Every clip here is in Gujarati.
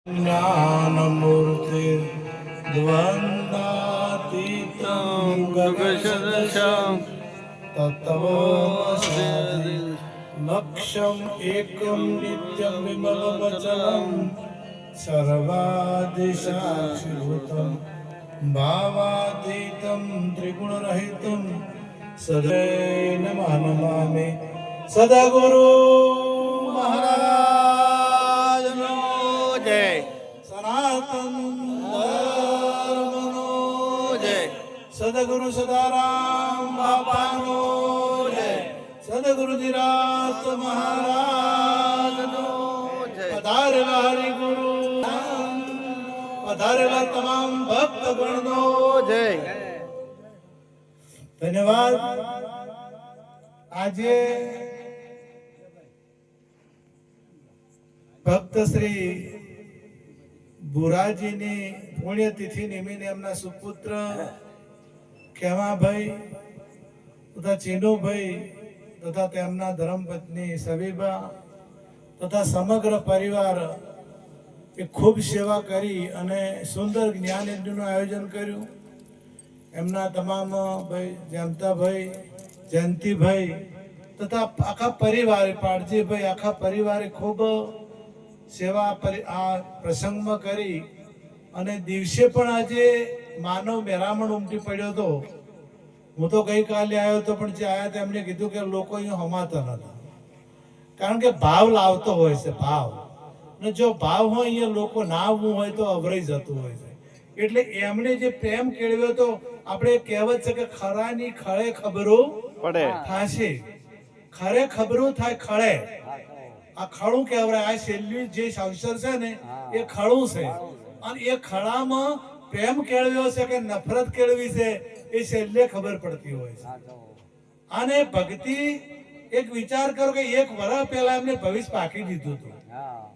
ज्ञानमूर्ति द्वन्द्वातीतं गगनसदृशं तत्त्वमसि लक्ष्यम् एकं नित्यं विमलमचलं सर्वादिसाक्षिभूतं भावातीतं त्रिगुणरहितं सदैव नमामि सद्गुरु महाराज सनातन धर्मनो जय सद्गुरु सदाराम बापानो जय सद्गुरु धीराज महाराजनो पधारेला हरि गुरु पधारेला तमाम भक्त गणनो जय धन्यवाद। આજે ભક્ત શ્રી બુરાજીની પુણ્યતિથિ નિમિત્તે એમના સુપુત્ર ખેમાભાઈ તથા ચીનુભાઈ તથા તેમના ધર્મપત્ની સબીબા તથા સમગ્ર પરિવાર એ ખૂબ સેવા કરી અને સુંદર જ્ઞાન યજ્ઞનું આયોજન કર્યું। એમના તમામ ભાઈ જયંતાભાઈ જયંતિભાઈ તથા આખા પરિવારે પાડજીભાઈ આખા પરિવારે ખૂબ સેવા આ પ્રસંગમાં કરી અને દિવસે પણ આજે માનવ મેરામણ ઉમટી પડ્યો હતો। હું તો ગઈકાલે આવ્યો હતો પણ જે આવ્યા હતા એમને કીધું કે લોકો અહીંયા હમાતા નતા, કારણ કે ભાવ લાવતો હોય છે ભાવ, અને જો ભાવ હોય અહીંયા લોકો ના આવવું હોય તો અવરાઈ જતું હોય છે। એટલે એમણે જે પ્રેમ કેળવ્યો હતો, આપણે કહેવત છે કે ખરાની ખળે ખબરો પડે થાશે, ખરે ખબરો થાય ખળે, આ ખળું કહેવાય। આ છેલ્લું જે અક્ષર છે ને એ ખળું છે, અને એ ખળામાં પ્રેમ કેળવ્યો છે કે નફરત કેળવી છે એ છેલ્લે ખબર પડતી હોય છે। અને ભક્તિ એક વિચાર કરો કે એક વર્ષ પહેલા એમને ભવિષ્ય પાકી દીધું હતું,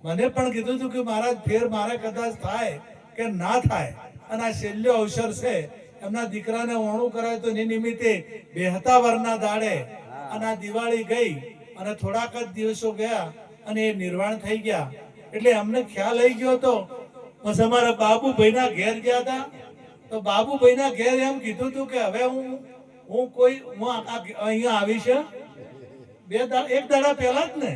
મને પણ કીધું હતું કે મહારાજ ફેર મારે કદાચ થાય કે ના થાય, અને આ છેલ્લો અવસર છે એમના દીકરાને ઓણું કરાય તો એ નિમિત્તે બેહતા વરના દાડે અને આ દિવાળી ગઈ અને થોડાક જ દિવસો ગયા અને એ નિર્વાણ થઈ ગયા। એટલે અમને ખ્યાલ આવી ગયો હતો। બસ અમારા બાબુભાઈના ઘેર ગયા હતા, તો બાબુભાઈના ઘેર એમ કીધું હતું કે હવે હું અહીંયા આવીશ એક દાડા પહેલા જ ને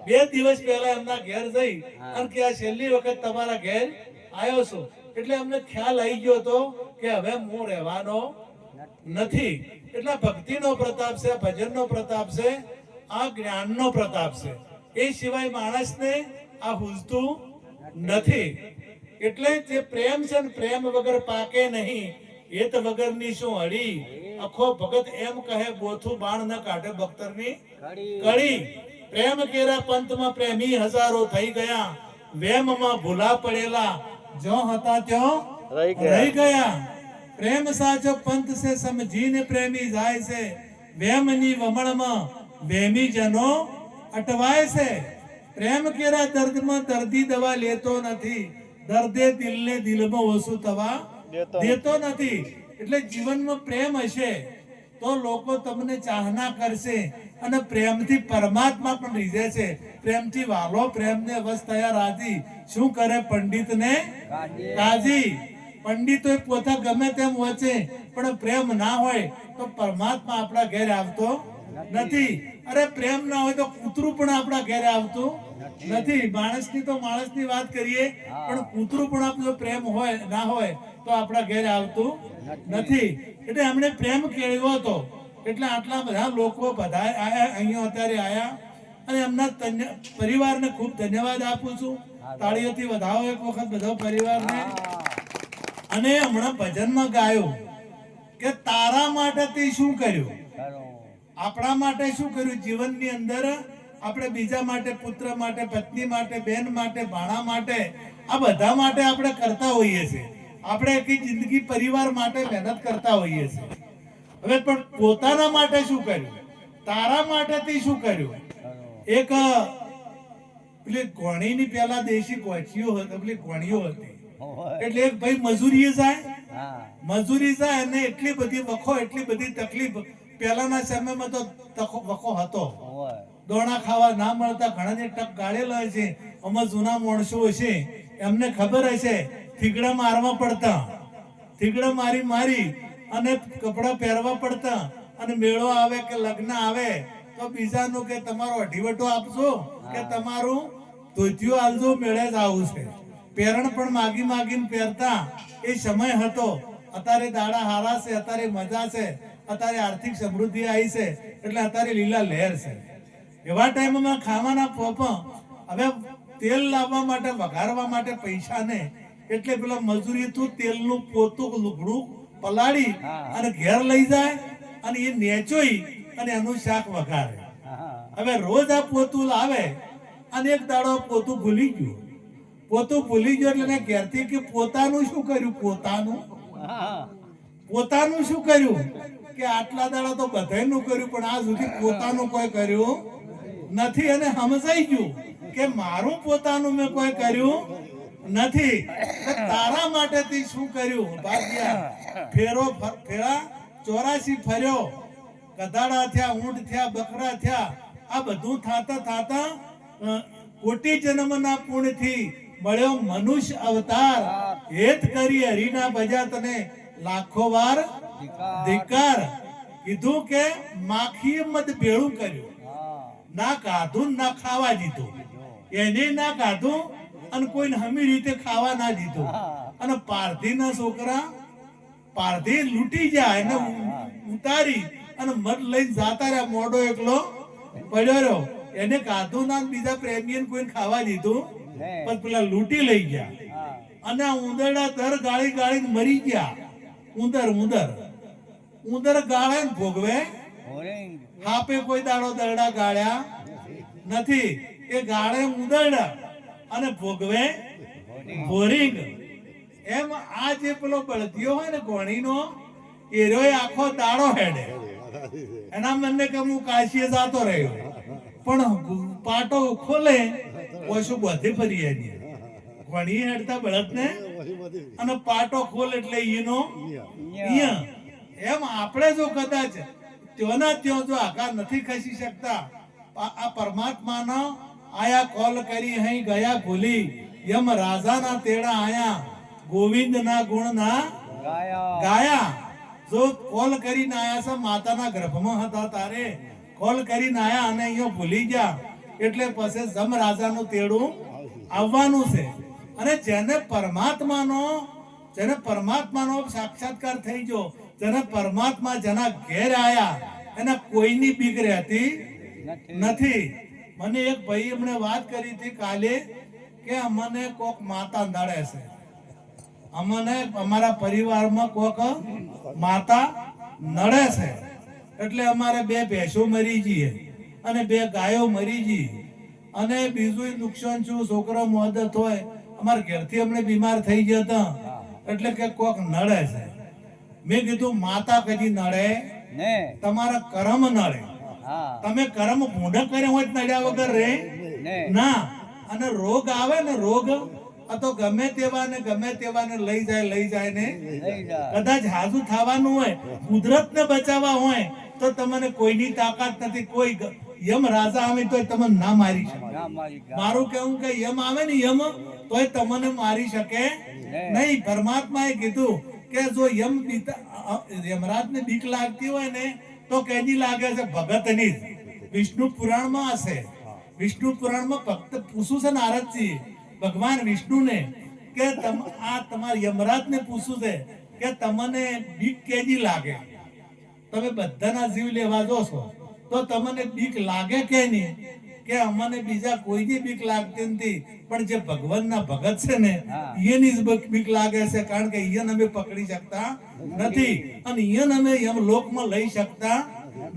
2 દિવસ પહેલા એમના ઘેર જઈ અને કે આ છેલ્લી વખત તમારા ઘેર આવ્યો છું। એટલે અમને ખ્યાલ આવી ગયો હતો કે હવે હું રહેવાનો નથી। એટલે ભક્તિનો પ્રતાપ છે, ભજનનો પ્રતાપ છે, આ જ્ઞાનનો પ્રતાપ છે, એ સિવાય માણસને આ હુજતું નથી। એટલે જે પ્રેમ છે ને પ્રેમ વગર પાકે નહીં, એત વગરની શું હળી, આખો ભગત એમ કહે બોથું બાણ ન કાઢે બખ્તરની કડી। પ્રેમ કેરા પંથમાં પ્રેમી હજારો થઈ ગયા, વેમમાં ભૂલા પડેલા જો હતા ત્યો રહી ગયા। પ્રેમ સાચો પંથ છે સમજીને પ્રેમી જાય છે, વેમની વમણમાં વેમી જનો અટવાય છે। પ્રેમ કેરા દર્દમાં દર્દી દવા લેતો નથી, દર્દે દિલને દિલમાં ઓછું થવા દેતો નથી। એટલે જીવનમાં પ્રેમ હશે તો લોકો તમને ચાહના કરશે, અને પ્રેમથી પરમાત્મા પણ રીઝે છે। પ્રેમથી વાલો પ્રેમને વશ થયા રાજી, શું કરે પંડિતને કાજી। પંડિતો પોતા ગમે તેમ વચે પણ પ્રેમ ના હોય તો પરમાત્મા આપણા ઘેર આવતો નથી। અરે પ્રેમ ના હોય તો કૂતરું પણ આપણા ઘેરે આવતું નથી। માણસની તો માણસની વાત કરીએ, પણ કૂતરું પણ આપણો પ્રેમ હોય ના હોય તો આપણા ઘેરે આવતું નથી। એટલે એમણે પ્રેમ કેળવ્યો હતો, એટલે આટલા બધા લોકો બધા અહીંયા અત્યારે આયા, અને એમના પરિવારને ખૂબ ધન્યવાદ આપું છું। તાળીઓથી વધાવો એક વખત બધા પરિવારને। અને હમણાં ભજનમાં ગાયું કે તારા માટે તે શું કર્યું, આપણા માટે શું કર્યું જીવનની અંદર, આપણે બીજા માટે, પુત્ર માટે, પત્ની માટે, બેન માટે, ભાણા માટે, આ બધા માટે આપણે કરતા હોઈએ છીએ। આપણે આખી જિંદગી પરિવાર માટે મહેનત કરતા હોઈએ છીએ। હવે પણ પોતાના માટે શું કર્યું, તારા માટે તે શું કર્યું। એક પેલી ઘોણીની પેલા દેશી ગોચીઓ હતી, પેલી ઘોણીઓ હતી, એટલે એક ભાઈ મજૂરી જાય અને એટલી બધી વખો, એટલી બધી તકલીફ, પહેલાના સમયમાં તો વખો હતો, દોણા ખાવા ના મળતા ઘણાને ટક ગાળેલા છે। આમાં જૂના માણસો છે એમને ખબર હશે થીગડા મારવા પડતા, થીગડા મારી અને કપડા પહેરવા પડતા, અને મેળો આવે કે લગ્ન આવે તો બીજાનું કે તમારો અઢીવટો આપજો કે તમારું ધોતિયું આલજો, મેળે જ આવું છે. પેરણ પણ માગીને પહેરતા એ સમય હતો. અત્યારે દાડા હારા છે, અત્યારે મજા છે, અત્યારે આર્થિક સમૃદ્ધિ આવી છે, એટલે અત્યારે લીલા લહેર છે. એવા ટાઈમમાં ખાવાના પોપા, હવે તેલ લાવવા માટે વઘારવા માટે પૈસા ને, એટલે પેલા મજૂરી તું તેલનું પોતું લુગડું પલાળી અને ઘેર લઈ જાય અને એ નેચોઈ અને એનું શાક વઘારે. હવે રોજ આ પોતું લાવે અને એક દાડો પોતું ભૂલી ગયો એટલે ઘેરથી કે પોતાનું શું કર્યું, પોતાનું શું કર્યું, કે આટલા દાડા તો બધાયનું કર્યું પણ આ સુધી પોતાનું કોઈ કર્યું નથી. અને સમજાઈ ગયું કે મારું પોતાનું મેં કોઈ કર્યું નથી. તારા માટે તે શું કર્યું ભાગ્યા, ફેરા 84 ફર્યો, ગધાડા થયા, ઊંટ થયા, બકરા થયા. આ બધું થાતા કોટી જન્મના પુણ્યથી મળ્યો મનુષ્ય અવતાર. હેત કરી હરિના ભજા તને લાખો વાર ધિકાર. કીધું કે માખીએ મત ભેળું કર્યું, ના કાધું ના ખાવા દીધું, એને ના કાધું અને કોઈને હમી રીતે ખાવા ના દીધું. અને પારધી ના છોકરા પારધી લૂંટી જાય એને ઉતારી અને મત લઈને જાતા રહ્યા. મોડો એકલો પડ્યો રહ્યો, એને કાધું ના, બીજા પ્રેમીને કોઈને ખાવા દીધું પણ પેલા લૂંટી લઈ ગયા. અને ઉંદરડા દર ગાળી મરી ગયા. ઉંદર ગાળે ને ભોગવે, હાપે કોઈ દાડો દરડા ગાળ્યા નથી. એ ગાળે ઉંદરડા અને ભોગવે ભોરિંગ. એમ આ જે પેલો બળદિયો હોય ને ઘોણીનો, એરો આખો દાડો હેડે. એના મને કે હું કાશીએ જતો રહ્યો, પણ પાટો ખોલે ઓછું બધી ફરી એની ઘોણી હેડતા બળદ ને, અને પાટો ખોલે એટલે એનો એમ આપણે જો કદાચ ત્યોના ત્યો જો આઘા નથી ખસી શકતા, આ પરમાત્માનો આયા કોલ કરી અહીં ગયા ભૂલી, યમ રાજાના તેડા આયા ગોવિંદના ગુણ ના ગાયા. જો કોલ કરીને આયા છે, માતાના ગર્ભમાં હતા તારે કોલ કરીને આયા અને અહીંયા ભૂલી ગયા, એટલે પછી જમ રાજાનું તેડું આવવાનું છે. અને જેને પરમાત્માનો સાક્ષાત્કાર થઈ ગયો, જેને પરમાત્મા જેના ઘેર આયા, એને કોઈની બીક રહેતી નથી. મને એક ભાઈ એમણે વાત કરી હતી કાલે કે અમને કોક માતા નડે છે, અમને અમારા પરિવારમાં કોક માતા નડે છે, એટલે અમારે 2 ભેંસો મરી ગઈ અને 2 ગાયો મરી ગઈ, અને બીજું નુકસાન શું, છોકરો મોદત હોય, અમારા ઘેરથી અમને બીમાર થઈ ગયા હતા, એટલે કે કોક નડે છે. મેં કીધું માતા કદી નડે, તમારા કર્મ નડે. તમે કર્મ ભૂંડા કર્યા હોય નડ્યા વગર રે ના. અને રોગ આવે ને, રોગ તો ગમે તેવાને લઈ જાય ને, કદાચ હાજુ થવાનું હોય, કુદરત ને બચાવવા હોય તો તમને કોઈની તાકાત નથી. કોઈ યમ રાજા આવે તો તમને ના મારી શકે. મારું કેવું કે યમ આવે ને, યમ તોય તમને મારી શકે નહીં. પરમાત્માએ કીધું કે જો યમરાજ ને બીક લાગતી હોય ને તો કેજી લાગે છે, ભગતની. વિષ્ણુ પુરાણમાં હશે, વિષ્ણુ પુરાણમાં ભક્ત પૂછું છે નારદજી ભગવાન વિષ્ણુને કે આ તમારા યમરાજને પૂછું છે કે તમને બીક કેજી લાગે, તમે બધાના જીવ લેવા જો છો તો તમને બીક લાગે કે નહીં? કે અમને બીજા કોઈની બીક લાગતી નથી, પણ જે ભગવાનના ભગત છે ને એની જ બીક લાગે છે, કારણ કે એને અમે પકડી શકતા નથી અને એને અમે એમ લોકમાં લઈ શકતા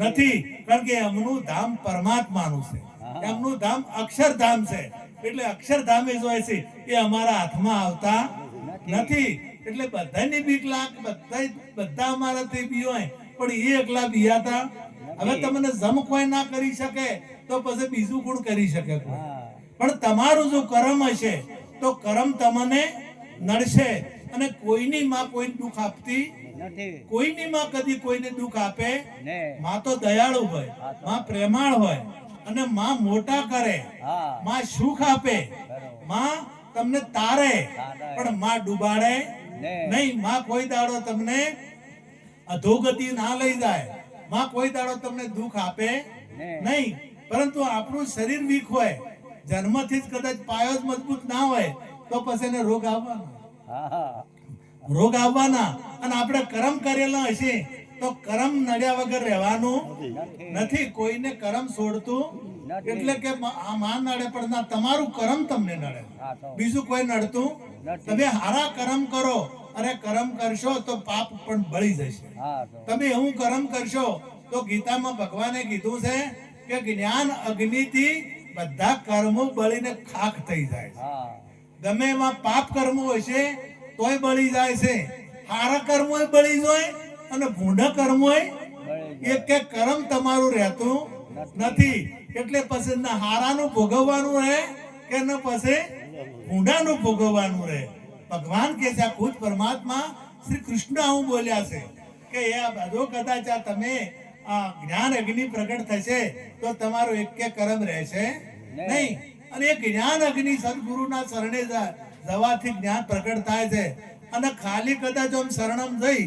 નથી, કારણ કે એમનું ધામ પરમાત્માનું છે, એમનું ધામ અક્ષરધામ છે. એટલે અક્ષરધામે જોય છે એ અમારા હાથમાં આવતા નથી. એટલે બધાની બીક લાગ, બધા અમારાથી બી હોય, પણ એ એકલા બિયાતા. હવે તમને જમ કોઈ ના કરી શકે તો પછી બીજું કોણ કરી શકે? પણ તમારું જો કર્મ હશે તો કર્મ તમને નડશે. અને કોઈની માં કોઈને દુઃખ આપતી નથી, કોઈની માં કદી કોઈને દુઃખ આપે. માં તો દયાળુ હોય, માં પ્રેમાળ હોય, અને માં મોટા કરે, માં સુખ આપે, માં તમને તારે પણ માં ડૂબાડે નહીં. માં કોઈ દાડો તમને અધોગતિ ના લઈ જાય. માં કોઈ દાડો તમને દુઃખ આપે નહીં. પરંતુ આપણું શરીર વીક હોય, જન્મથી જ કદાચ પાયો જ મજબૂત ના હોય તો પછી એને રોગ આવવાના. અને આપણે કર્મ કરેલા હશે તો કર્મ નડ્યા વગર રહેવાનું નથી. કોઈને કર્મ છોડતું એટલે કે આ માન નડે પણ ના, તમારું કર્મ તમને નડે, બીજું કોઈ નડતું. તમે હારા કર્મ કરો, અરે કર્મ કરશો તો પાપ પણ બળી જશે. તમે એવું કર્મ કરશો તો ગીતામાં ભગવાને કીધું છે કે જ્ઞાન અગ્નિથી બધા કર્મો બળીને ખાખ થઈ જાય છે. ગમે એમાં પાપ કર્મો હશે તોય બળી જાય છે, હારા કર્મો બળી જાય અને ભૂંડા કર્મો એક કે કર્મ તમારું રહેતું નથી. એટલે પછી ના હારાનું ભોગવવાનું રહે કે ન પછી ભૂંડાનું ભોગવવાનું રહે. ભગવાન કે છે, ખુદ પરમાત્મા શ્રી કૃષ્ણ આવું બોલ્યા છે કે એ બધો કદાચ તમે જ્ઞાન અગ્નિ પ્રગટ થશે તો તમારો એક કે કર્મ રહેશે નહીં. અને એ જ્ઞાન અગ્નિ સદગુરુના શરણે જવાથી જ્ઞાન પ્રગટ થાય છે. અને ખાલી કદાચ આમ શરણમ જઈ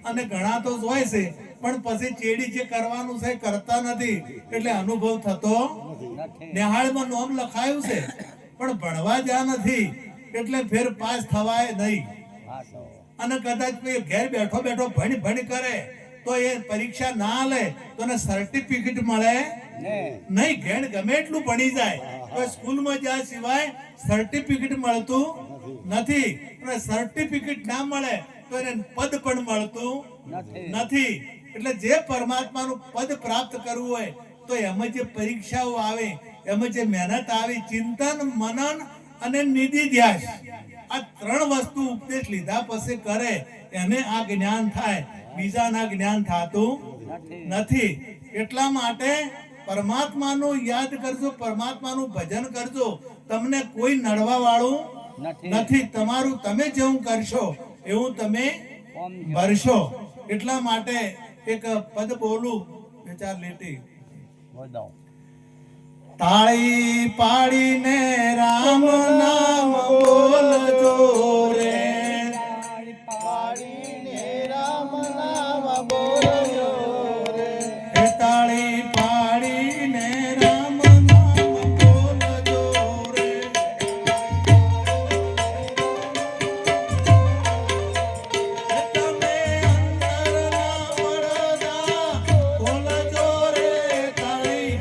અને ઘણા તો હોય છે પણ પછી ચેડી જે કરવાનું છે કરતા નથી, એટલે અનુભવ થતો. નિહાળમાં નામ લખાયું છે પણ ભણવા જ્યાં નથી એટલે ફેર પાસ થવાય નહીં. અને કદાચ ઘેર બેઠો બેઠો ભણી કરે તો એ પરીક્ષા ના લે તો એને સર્ટિફિકેટ મળે નહીં. ઘેર ગમે એટલું ભણી જાય તો સ્કૂલમાં જ્યાં સિવાય સર્ટિફિકેટ મળતું નથી. અને સર્ટિફિકેટ ના મળે તો એને પદ પણ મળતું નથી. એટલે જે પરમાત્માનું પદ પ્રાપ્ત કરવું હોય તો એમાં જે પરીક્ષાઓ આવે, એમાં જે મહેનત આવે, ચિંતન, મનન અને નિધિધ્યાસ, આ ત્રણ વસ્તુ ઉપદેશ લીધા પછી કરે એને આ જ્ઞાન થાય, બીજાના જ્ઞાન થતું નથી. એટલા માટે પરમાત્માનું યાદ કરજો, પરમાત્માનું ભજન કરજો. તમને કોઈ નડવા વાળું નથી. તમારું તમે જેવું કરશો એવું તમે ભરશો. એટલા માટે એક પદ બોલું, વિચાર લેટી. તાળી પાડીને રામ નામ બોલજો રે, તાળી પાડીને રામ નામ બોલજો રે, તાળી પાડીને રામ નામ બોલજો રે. તમે અંતરના પડદા ખોલજો રે, તાળી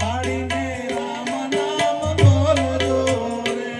પાડીને રામ નામ બોલજો રે.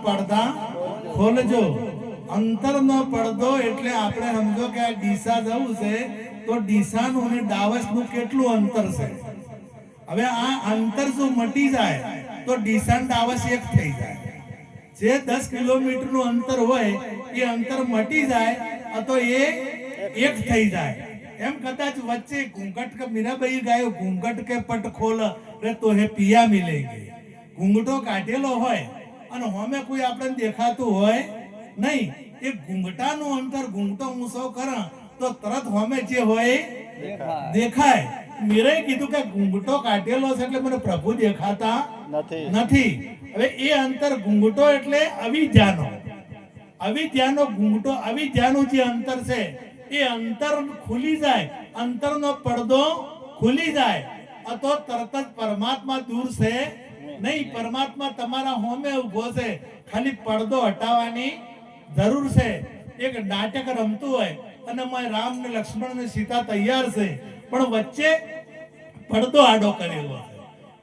પડદા ખોલજો. અંતરનો પડદો એટલે આપણે સમજો કે આ ડીસા જવું છે તો ડીસાનું અને ડાવસનું કેટલું અંતર છે. હવે આ અંતર જો મટી જાય તો ડીસા અને ડાવસ એક થઈ જાય. જે 10 કિલોમીટરનું અંતર હોય એ અંતર મટી જાય તો એ એક થઈ જાય. એમ કદાચ વચ્ચે ઘૂંઘટ કે મીરાબાઈ ગાયો ઘૂંઘટ કે પટ ખોલ રે તો હે પિયા મિલેગી. ઘૂંઘટો કાઢેલો હોય અને હોમે કોઈ આપણને દેખાતું હોય નહીં, એ ઘૂંઘટાનું અંતર ઘૂંઘટો ઊંચો કરે તો તરત હોમે જે હોય દેખાય. મીરાએ કીધું કે ઘૂંઘટો કાઢેલો છે એટલે મને પ્રભુ દેખાતા નથી. હવે એ અંતર ઘૂંઘટો એટલે અવિદ્યાનો ઘૂંઘટો, અવિદ્યાનું જે અંતર છે એ અંતર ખુલી જાય, અંતરનો પડદો ખુલી જાય તો તરત જ પરમાત્મા દૂર છે નહીં. પરમાત્મા તમારા હોમે ઉભો છે, ખાલી પડદો હટાવવાની જરૂર છે. એક નાટક રમતું હોય અને રામ ને લક્ષ્મણ ને સીતા તૈયાર છે પણ વચ્ચે પડદો આડો કરેલો છે.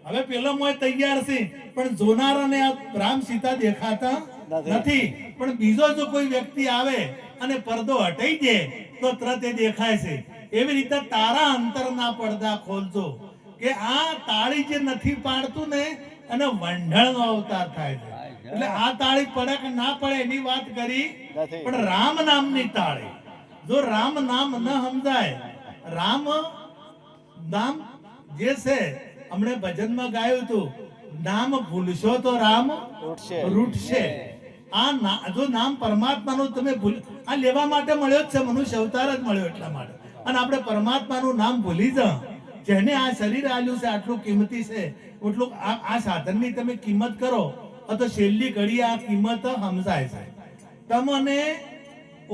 હવે પેલો મોય તૈયાર છે પણ જોનારાને રામ સીતા દેખાતા નથી. પણ બીજો જો કોઈ વ્યક્તિ આવે અને પડદો હટાઈ દે તો તરત એ દેખાય છે. એવી રીતે તારા અંતરના પડદા ખોલજો કે આ તાળી જે નથી પાડતું ને અને વંઢળનો અવતાર થાય છે. એટલે આ તાળી પડે કે ના પડે એની વાત કરી, પણ રામ નામની તાળી, જો રામ નામ ન સમજાય, રામ નામ જે છે હમણે ભજનમાં ગાયું હતું, નામ ભૂલશો તો રામ રૂઠશે. જો નામ પરમાત્માનું તમે ભૂલ, આ લેવા માટે મળ્યો જ છે, મનુષ્ય અવતાર જ મળ્યો એટલા માટે. અને આપણે પરમાત્માનું નામ ભૂલી જાઓ. જેને આ શરીર આલ્યું છે આટલું કિંમતી છે, એટલું આ સાધનની તમે કિંમત કરો તો છેલ્લી ઘડી આ કિંમત સમજાય છે. તમને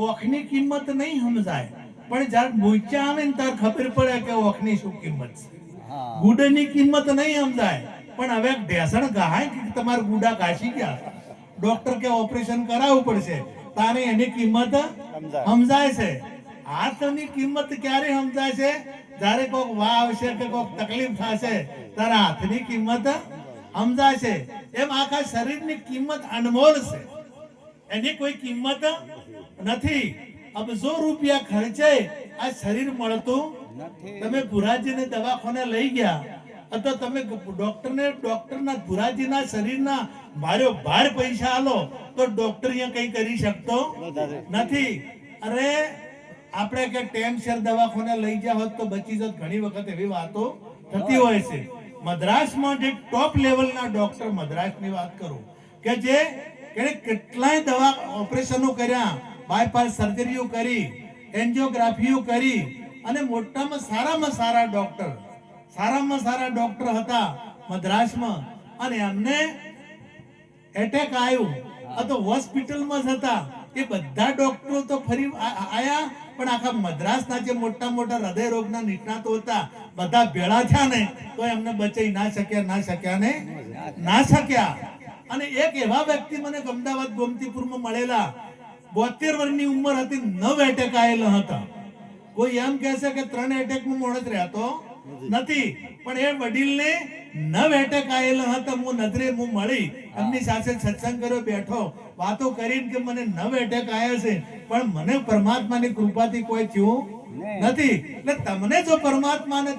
ઓખની કિંમત નહીં સમજાય, પણ જયારે મોચા આવે ને ત્યારે ખબર પડે કે ઓખની શું કિંમત છે. ગુડાની કિંમત નહીં સમજાય, પણ હવે ઢેસણ ગાય કે તમારા ગુડા ઘાસી ગયા, ડોક્ટર કે ઓપરેશન કરાવવું પડશે તારે એની કિંમત સમજાય છે. હાથની કિંમત ક્યારે સમજાય છે? જ્યારે કોઈક વાહ આવશે કે કોઈક તકલીફ થશે ત્યારે હાથની કિંમત સમજાય છે. એમ આખા શરીરની કિંમત અનમોલ છે, એની કોઈ કિંમત નથી. અબજો રૂપિયા ખર્ચે આ શરીર મળતું. તમે ભુરાજીને દવાખાને લઈ ગયા તો તમે ડોક્ટરના ભુરાજીના શરીરના ભાર્યો ભાર પૈસા આલો તો ડોક્ટર અહીંયા કઈ કરી શકતો નથી. અરે આપણે કે ટેમસર દવાખાને લઈ ગયા હોત તો બચી જત. ઘણી વખત એવી વાતો થતી હોય છે. મદ્રાસમાં જે ટોપ લેવલના ડોક્ટર, મદ્રાસની વાત કરું કે જે કેટલાય દવા ઓપરેશનો કર્યા, બાયપાસ સર્જરીઓ કરી, એન્જિયોગ્રાફીઓ કરી અને મોટામાં સારા ડોક્ટર હતા મદ્રાસમાં. અને એમને એટેક આવ્યું તો હોસ્પિટલમાં જ હતા. એ બધા ડોક્ટરો તો ફરી આયા, પણ આખા મદ્રાસના જે મોટા હૃદય રોગના નિષ્ણાતો હતા બધા ભેળા થયા ને તો એમને બચાઈ ના શક્યા. અને એક એવા વ્યક્તિ મને અમદાવાદ ગોમતીપુરમાં મળેલા, 72 વર્ષની ઉંમર હતી, 9 એટેક આવેલા હતા. કોઈ એમ કહે છે કે 3 એટેકમાં મોણસ રહેતો નથી, પણ એ વડીલને 9 એટેક આવેલા હતા. હું નજરે મળી, એમની સાથે સત્સંગ કર્યો, બેઠો, વાતો કરીને કે મને 9 એટેક આવ્યા છે પણ મને પરમાત્માની કૃપાથી કોઈ થયું નથી. એટલે તમને જો પરમાત્માને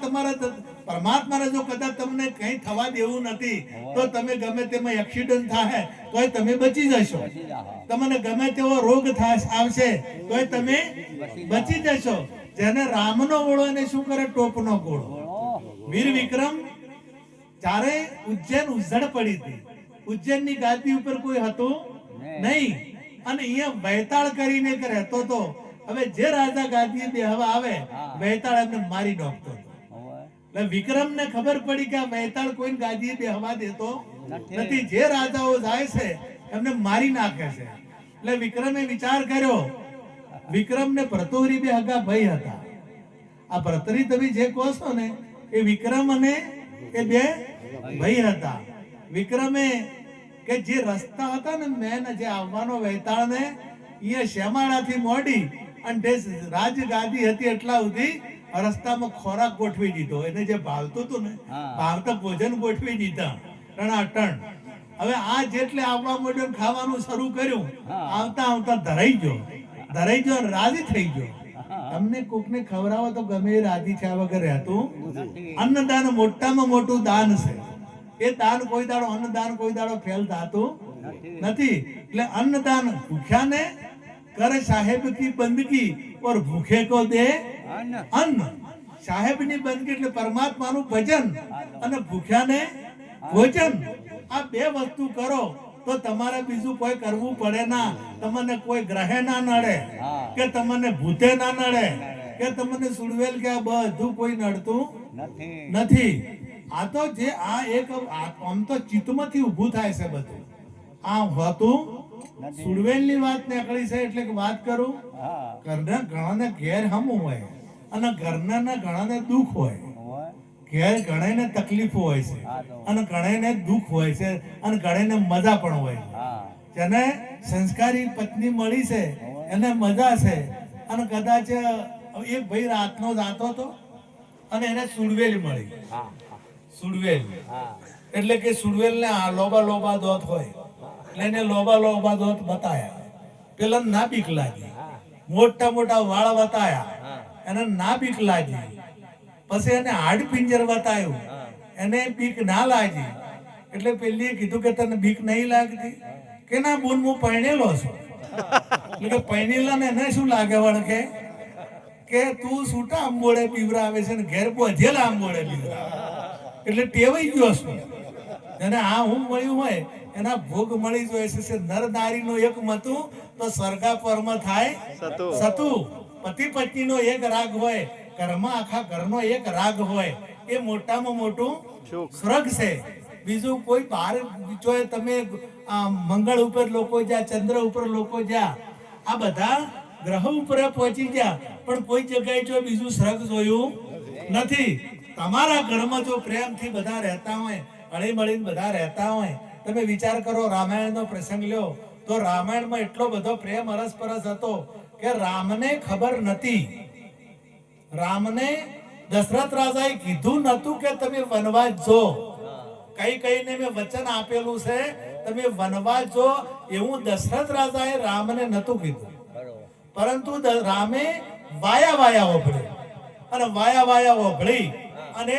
જો કદાચ તમને કઈ થવા દેવું નથી તો તમે ગમે તેમાં એક્સિડન્ટ થાય તોય તમે બચી જશો. તમને ગમે તેવો રોગ આવશે તોય તમે બચી જશો. જેને રામનો ઓળો એને શું કરે? ટોપનો ગોળો. વીર વિક્રમ જ્યારે ઉજ્જૈન ઉજ્જડ પડી હતી, ઉજ્જૈનની ગાદી ઉપર કોઈ હતું નહીં અને અહીંયા વૈતાળ કરીને રહેતો હતો. હવે જે રાજા ગાદીએ બેહવા આવે વૈતાળ એમને મારી નાખતો હતો. એટલે વિક્રમને ખબર પડી કે આ વૈતાળ કોઈ ગાદીએ બેહવા દેતો નથી, જે રાજાઓ જાય છે એમને મારી નાખે છે. એટલે વિક્રમે વિચાર કર્યો. વિક્રમને ભર્તૃહરિ બે હગા ભાઈ હતા. આ ભર્તૃહરિ તમે જે કહો છો ને એ વિક્રમ અને એ બે ભાઈ હતા. વિક્રમે કે જે રસ્તા હતા ને મેન જે આવવાનો વૈતાળ ને અહીંયા શેમાળાથી મોડી અને રાજગાદી હતી એટલા સુધી રસ્તામાં ખોરાક ગોઠવી દીધો. એને જે ભાવતું હતું ને ભાવતા ભોજન ગોઠવી દીધા ટણાટણ. હવે આ જેટલે આવવા માંડ્યો ને ખાવાનું શરૂ કર્યું, આવતા આવતા ધરાઈ ગયો અને રાજી થઈ ગયો. તમને કોકને ખવડાવો તો ગમે એ રાજી થયા વગર રહેતું. અન્નદાન મોટામાં મોટું દાન છે. એ દાન કોઈ દાડો, અન્નદાન કોઈ દાડો ફેલ થતું નથી. એટલે અન્નદાન ભૂખ્યાને કરે સાહેબ કી બંદગી ઓર ભૂખે કો દે અન્ન. સાહેબ ની બંદગી એટલે પરમાત્માનું ભજન અને ભૂખ્યાને ભોજન. આ બે વસ્તુ કરો તો તમારે બીજું કોઈ કરવું પડે ના. તમને કોઈ ગ્રહે ના નડે, કે તમને ભૂતે ના નડે, કે તમને સુડવેલ કે બધું કોઈ નડતું નથી. આ તો જે આ એક આમ તો ચિત્તમાંથી ઊભું થાય છે બધું. આ હોતું સુડવેલ ની વાત નીકળી છે એટલે કે વાત કરું. ઘરના ઘણાને ઘેર હમું હોય અને ઘરના ઘણાને દુઃખ હોય. ઘેર ઘણાને તકલીફો હોય છે અને ઘણાને દુઃખ હોય છે અને ઘણાને મજા પણ હોય. જેને સંસ્કારી પત્ની મળી છે એને મજા છે. અને કદાચ એક ભાઈ રાતનો જાતો હતો અને એને સુડવેલ મળી. સુડવેલ એટલે કે સુડવેલ ને લોબા લોબા દોત હોય એટલે એને લોબા લોબા દોત બતાયા. પેલા ના બીક લાગી. મોટા મોટા વાળ બતાયા એને ના બીક લાગી. પછી એને હાડ પિંજર બતાવ્યું એને બીક ના લાગી. એટલે પેલીએ કીધું કે તને બીક નહીં લાગતી? કે ના બોન હું પરણેલો છું. એટલે કે પરણેલા ને એને શું લાગે વળકે કે તું છૂટા આંબોળે પીવરાવે છે ને ઘેર બોધેલા આંબોળે પીવરાવે. એટલે ટેવાઈ ગયો છું. અને આ હું મળ્યું હોય એના ભોગ મળી જોઈએ છે. નર નારી નો એક મતું તો સ્વર્ગા પરમ થાય સતું. પતિ પત્ની નો એક રાગ હોય, ઘરમાં આખા ઘરનો એક રાગ હોય, એ મોટામાં મોટું સ્વર્ગ છે. બીજું કોઈ બહાર જોયે તમે મંગળ ઉપર લોકો જ્યાં, ચંદ્ર ઉપર લોકો જ્યાં, આ બધા ગ્રહ ઉપર પહોંચી ગયા, પણ કોઈ જગ્યાએ જો બીજું સ્વર્ગ જોયું નથી. તમારા ઘરમાં જો પ્રેમથી બધા રહેતા હોય, હળી મળીને બધા રહેતા હોય, તમે વિચાર કરો રામાયણનો પ્રસંગ લ્યો તો રામાયણમાં એટલો બધો પ્રેમ અરસપરસ હતો કે રામને ખબર નથી. રામને દશરથ રાજાએ કીધું નતું કે તમે વનવાસ જો. કઈને મેં વચન આપેલું છે તમે વનવાસ જો, એવું દશરથ રાજાએ રામને નતું કીધું. પરંતુ રામે વાયા ઓભળ્યું અને વાયા ઓભળી અને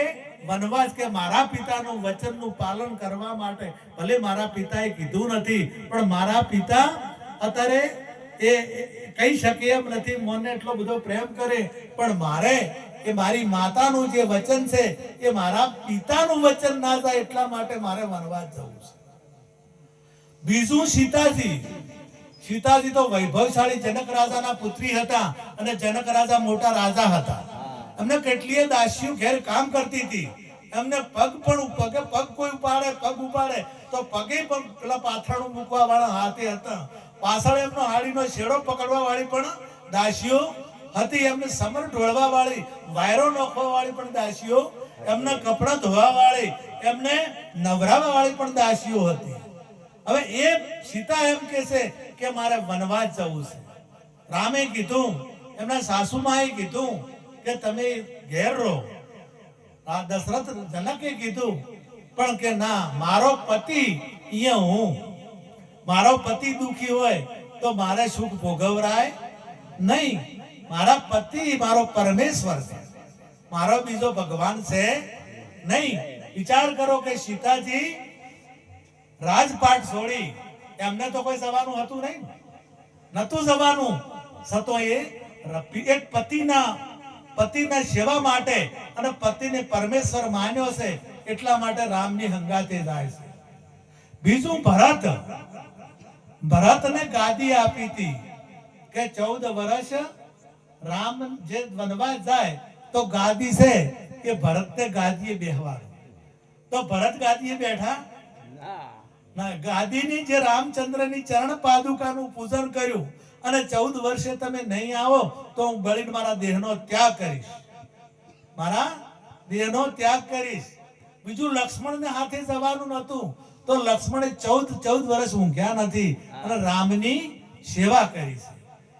વનવાસ કે મારા પિતાનું વચનનું પાલન કરવા માટે, ભલે મારા પિતાએ કીધું નથી પણ મારા પિતા અત્યારે એ કહી શકે એમ નથી, મને એટલો બધો પ્રેમ કરે, પણ મારે એ મારી માતાનું જે વચન છે એ મારા પિતાનું વચન ના થાય એટલા માટે મારે વનવાસ જવું છે. બીજું સીતાજી તો વૈભવશાળી જનક રાજાના પુત્રી હતા અને જનક રાજા મોટા રાજા હતા. એમને કેટલીય દાસીઓ ઘેર કામ કરતી હતી. એમને પગ કોઈ ઉપાડે તો પગે પણ પેલા પાથરણું મૂકવા વાળા હાથે હતા. પાછળ એમનો હાડીનો છેડો પકડવા વાળી પણ દાસીઓ હતી. એમને સમર ઢોળવા વાળી, વાયરો નોખવા વાળી પણ દાસીઓ, એમના કપડા ધોવા વાળી, એમને નવરાવા વાળી પણ દાસીઓ હતી. હવે એ સીતા એમ કે છે કે મારે વનવાસ જવું છે. રામે કીધું, એમના સાસુમાએ કીધું કે તમે ઘેર રહો. દશરથ જનકે કીધું પણ કે ના, મારો પતિ અહીંયા હું, મારો પતિ દુખી હોય તો મારે સુખ ભોગવરાય નહીં. મારા પતિ મારો પરમેશ્વર છે, મારો બીજો ભગવાન છે નહીં. વિચાર કરો કે સીતાજી રાજપાટ છોડી, એમને તો કોઈ જવાનું હતું નહીં, નતું જવાનું. છતો એ એક પતિના સેવા માટે અને પતિને પરમેશ્વર માન્યો છે એટલા માટે રામની હંગાતે જાય છે. બીજું ભરતને ગાદી આપી હતી કે 14 વર્ષ રામ જે વનવાસ જાય તો ગાદી છે કે ભરતને ગાદીએ બેહવાનું. તો ભરત ગાદીએ બેઠા ના. ગાદીની જે રામચંદ્રની ચરણ પાદુકાનું પૂજન કર્યું અને 14 વર્ષે તમે નહીં આવો તો હું બળીને મારા દેહનો ત્યાગ કરીશ. બીજું લક્ષ્મણને હાથે જવાનું નતું તો લક્ષ્મણે 14 વર્ષ ઊંઘ્યા નથી અને રામની સેવા કરી છે.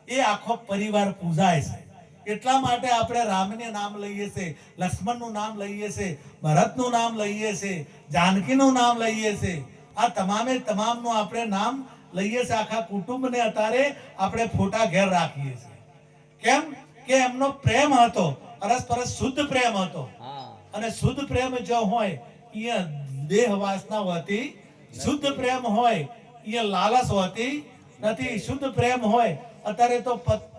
એ આખો પરિવાર પૂજાય છે. એટલા માટે આપણે રામનું નામ લઈએ છીએ, લક્ષ્મણનું નામ લઈએ છીએ, ભરતનું નામ લઈએ છીએ, જાનકીનું નામ લઈએ છીએ. આ તમામે તમામનું આપણે નામ લઈએ છીએ, આખા કુટુંબને અત્યારે આપણે ફોટા ઘેર રાખીએ છીએ. કેમ કે એમનો પ્રેમ હતો, પરસ્પરસ શુદ્ધ પ્રેમ હતો. અને શુદ્ધ પ્રેમ જો હોય એ દેહ વાસના હોતી, શુદ્ધ પ્રેમ હોય એ લાલચ હોતી નથી. શુદ્ધ પ્રેમ હોય, અત્યારે તો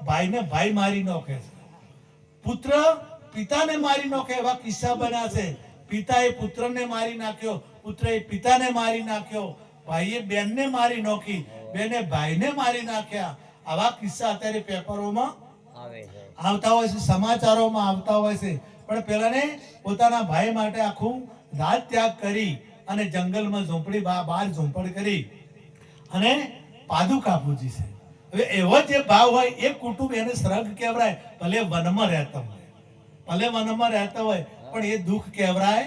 ભાઈને ભાઈ મારી નાખે છે, પુત્ર પિતાને મારી નાખે, એવા કિસ્સા બન્યા છે. પિતાએ પુત્રને મારી નાખ્યો, પુત્રએ પિતાને મારી નાખ્યો, ભાઈએ બેનને મારી નાખી, બેને ભાઈને મારી નાખ્યા. આવા કિસ્સા અત્યારે પેપરોમાં આવતા હોય છે, સમાચારોમાં આવતા હોય છે. પણ પેલાને પોતાના ભાઈ માટે આખું રાત ત્યાગ કરી અને જંગલમાં ઝૂંપડી બહાર ઝૂંપડ કરી અને પાદુકા પૂજી છે. હવે એવો જે ભાવ હોય એ કુટુંબ એને શ્રગ કહેવાય. ભલે વનમાં રહેતા હોય, ભલે વનમાં રહેતા હોય, પણ એ દુઃખ કહેવાય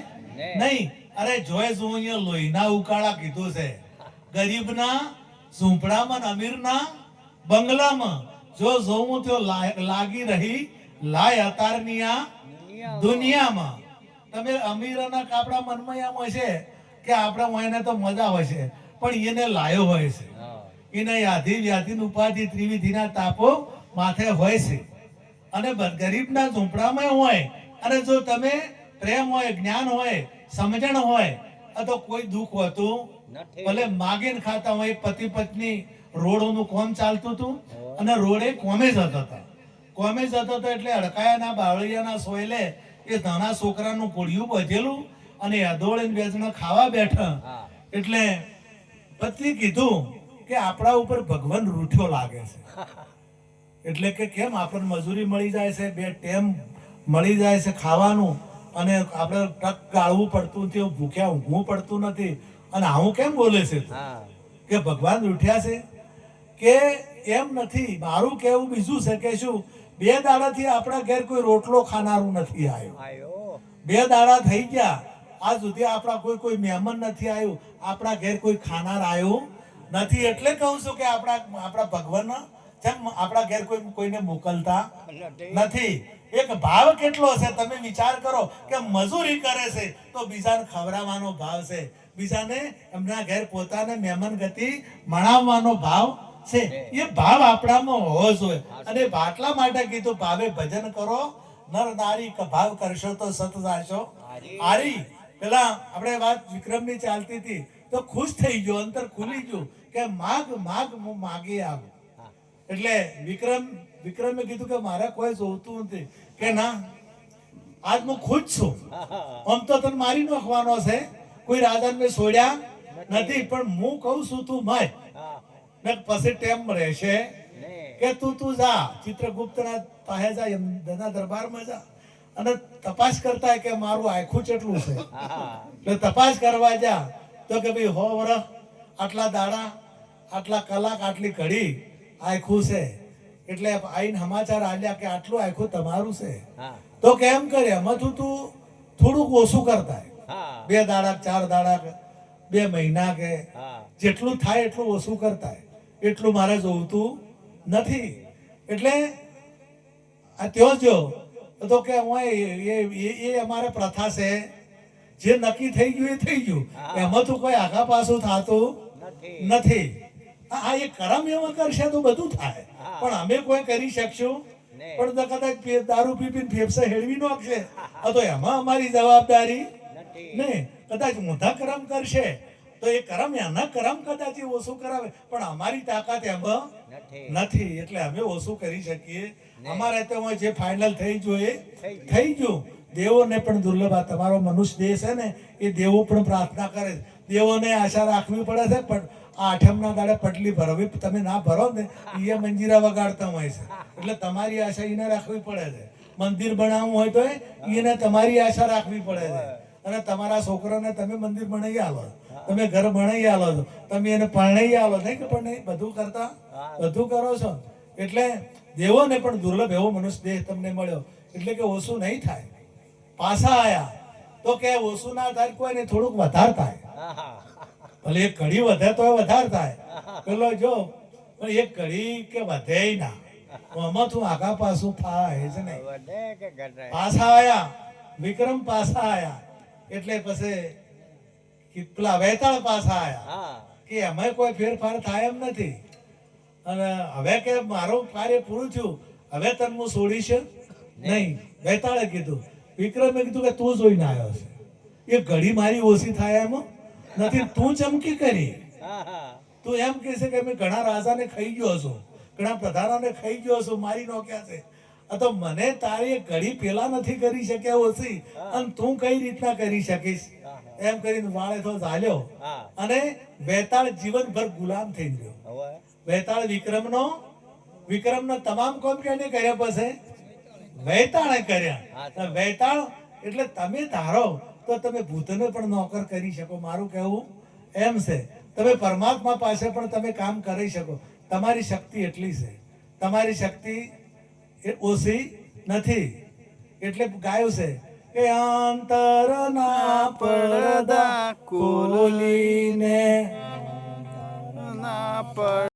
નહીં. અરે જોય જો અહીંયા લોહીના ઉકાળા કીધું છે. ગરીબના ઝૂંપડામાં, અમીરના બંગલામાં જો જોઉં તો લાગી રહી લાય અતારની આ દુનિયામાં. તમે અમીરના કાપડા મનમાં એમ હોય છે કે આપણા મોયને તો મજા હોય છે, પણ એને લાયો હોય છે. એને યાદી વ્યાધિ ઉપાધિ ત્રિવિધિના તાપો માથે હોય છે. અને ગરીબના ઝૂંપડામાં હોય, અને જો તમે પ્રેમ હોય, જ્ઞાન હોય, સમજણ હોય, તો કોઈ દુઃખ હોતું ભલે માગીને ખાતા હોય. પતિ પત્ની રોડોનું કોમ ચાલતું હતું અને રોડે કોમે જતા હતા. કોમે જતો હતો એટલે અડકાયાના બાવળિયાના સોયલે એ નાના છોકરાનું કોળિયું બધેલું અને અધોળે બે જણા ખાવા બેઠા. એટલે પત્ની કીધું કે આપણા ઉપર ભગવાન રૂઠ્યો લાગે છે. એટલે કે કેમ આપણને મજૂરી મળી જાય છે, બે ટેમ મળી જાય છે ખાવાનું, અને આપણે ટક ગાળવું પડતું નથી, ભૂખ્યા ઊંઘવું પડતું નથી, અને આવું કેમ બોલે છે કે ભગવાન રૂઠ્યા છે? કે એમ નથી. મારું કેવું બીજું છે કે શું, 2 દાડાથી આપણા ઘેર કોઈ રોટલો ખાનારું નથી આવ્યો. 2 દાડા થઈ ગયા, આજ સુધી આપણા કોઈ મહેમાન નથી આવ્યું, આપણા ઘેર કોઈ ખાનાર આવ્યું નથી. એટલે કહું છું કે આપણા ભગવાન જેમ આપણા ઘેર કોઈને મોકલતા નથી. એક ભાવ કેટલો છે તમે વિચાર કરો કે મજૂરી કરે છે તો બીજાને ખવડાવવાનો ભાવ છે, બીજાને એમના ઘેર પોતાને મહેમાન ગતિ મણાવવાનો ભાવ છે. એ ભાવ આપણામાં હોવો જોઈએ. અને બાટલા માટે કીધું ભાવે ભજન કરો, નર નારી ભાવ કરશો તો સત જાશો હારી. પેલા આપણે વાત વિક્રમની ચાલતી હતી તો ખુશ થઈ ગયો, અંતર ખુલી ગયું કે માગ માગ હું માગી આવું. એટલે વિક્રમે કીધું કે મારે કોઈ જોતું નથી. કે ના, આજ હું ખુશ છું. આમ તો તને મારી નાખવાનો છે, કોઈ રાજાને મેં છોડ્યા નથી, પણ હું કહું છું તું માય ને પછી ટેમ રહેશે કે તું જા ચિત્રગુપ્તના પાસે જા, એમના દરબારમાં જા અને તપાસ કરતા કે મારું આખું કેટલું છે. એટલે તપાસ કરવા જા તો કે ભાઈ 100 વર્ષ આટલા દાડા આટલા કલાક આટલી ઘડી આખું છે. એટલે આઈને સમાચાર આલ્યા કે આટલું આખું તમારું છે. તો કેમ કરે, એમાંથી તું થોડુંક ઓછું કરતા, 2 દાડા 4 દાડા 2 મહિના કે જેટલું થાય એટલું ઓછું કરતા, એટલું મારે જોવતું નથી. એટલે આ ત્યો જો તો કે એ અમારે પ્રથા છે, જે નક્કી થઈ ગયું એ થઈ ગયું, એમાં તો કોઈ આગા પાછું થતું નથી. આ એ કરમ એવો કરશે તો બધું થાય, પણ અમે કોઈ કરી શકશું પણ કદાચ દારૂ પીપીને ફેફસા હેળવી નાખશે તો એમાં અમારી જવાબદારી નહીં. કદાચ ઊંધા કરમ કરશે તો એ કરમ એના કરમ કદાચ ઓછું કરાવે, પણ અમારી તાકાત એમાં નથી. એટલે અમે ઓછું કરી શકીએ. અમારે તો જે ફાઇનલ થઈ ગયું એ થઈ ગયું. દેવોને પણ દુર્લભ, તમારો મનુષ્ય દેહ છે ને એ દેવો પણ પ્રાર્થના કરે, દેવોને આશા રાખવી પડે છે. પણ આ 8મના દાડે પટલી ભરવી, તમે ના ભરો ને એ મંજીરા વગાડતા હોય છે. એટલે તમારી આશા એને રાખવી પડે છે. મંદિર બનાવવું હોય તો એને તમારી આશા રાખવી પડે છે. અને તમારા છોકરાને તમે મંદિર બનાવી આલો, તમે ઘર બનાવી આલો છો, તમે એને પરણાવી આલો, નહીં કે પણ બધું કરતા બધું કરો છો. એટલે દેવોને પણ દુર્લભ એવો મનુષ્ય દેહ તમને મળ્યો, એટલે કે ઓછું નહીં થાય. પાછા આયા તો કે ઓછું ના થાય, કોઈને થોડુંક વધાર થાય. ભલે એક ઘડી વધે તો વધારે થાય, પેલો જો એક ઘડી કે વધે ના, આમાં તું આગા પાછું થાય છે ને. પાછા આયા વિક્રમ, પાછા આયા એટલે પછી કે પેલા વેતાળ પાછા આયા હા કે એમાં કોઈ ફેરફાર થાય એમ નથી અને હવે કે મારું કાર્ય પૂરું થયું હવે તને હું છોડીશ નહીં. વેતાળે કીધું. વિક્રમે કીધું કે તું જોઈને આવ્યો છે એ ઘડી મારી ઓછી થાય એમ નથી. તું ચમકી કરી. હા હા તું એમ કહે છે કે મેં ઘણા રાજાને ખાઈ ગયો છું, ઘણા પ્રધાનોને ખાઈ ગયો છું, મારી નોખ્યા છે. આ તો મને તારી ઘડી પેલા નથી કરી શક્યા ઓછી અને તું કઈ રીતના કરી શકીશ એમ કરીને વાળે તો ઝાલ્યો હા અને વેતાળ જીવનભર ગુલામ થઈ ગયો. હવે વેતાળ વિક્રમનો તમામ કોમ કેને કર્યા પછી વેતાળે કર્યા. વેતાળ એટલે તમે ધારો તો તમે ભૂતને પણ નોકર કરી શકો. મારું કહેવું એમ છે તમે પરમાત્મા પાસે પણ તમે કામ કરી શકો. તમારી શક્તિ એટલી છે, તમારી શક્તિ એ ઓછી નથી. એટલે ગાયું છે કે અંતરના પડદા ખોલીને ના પડ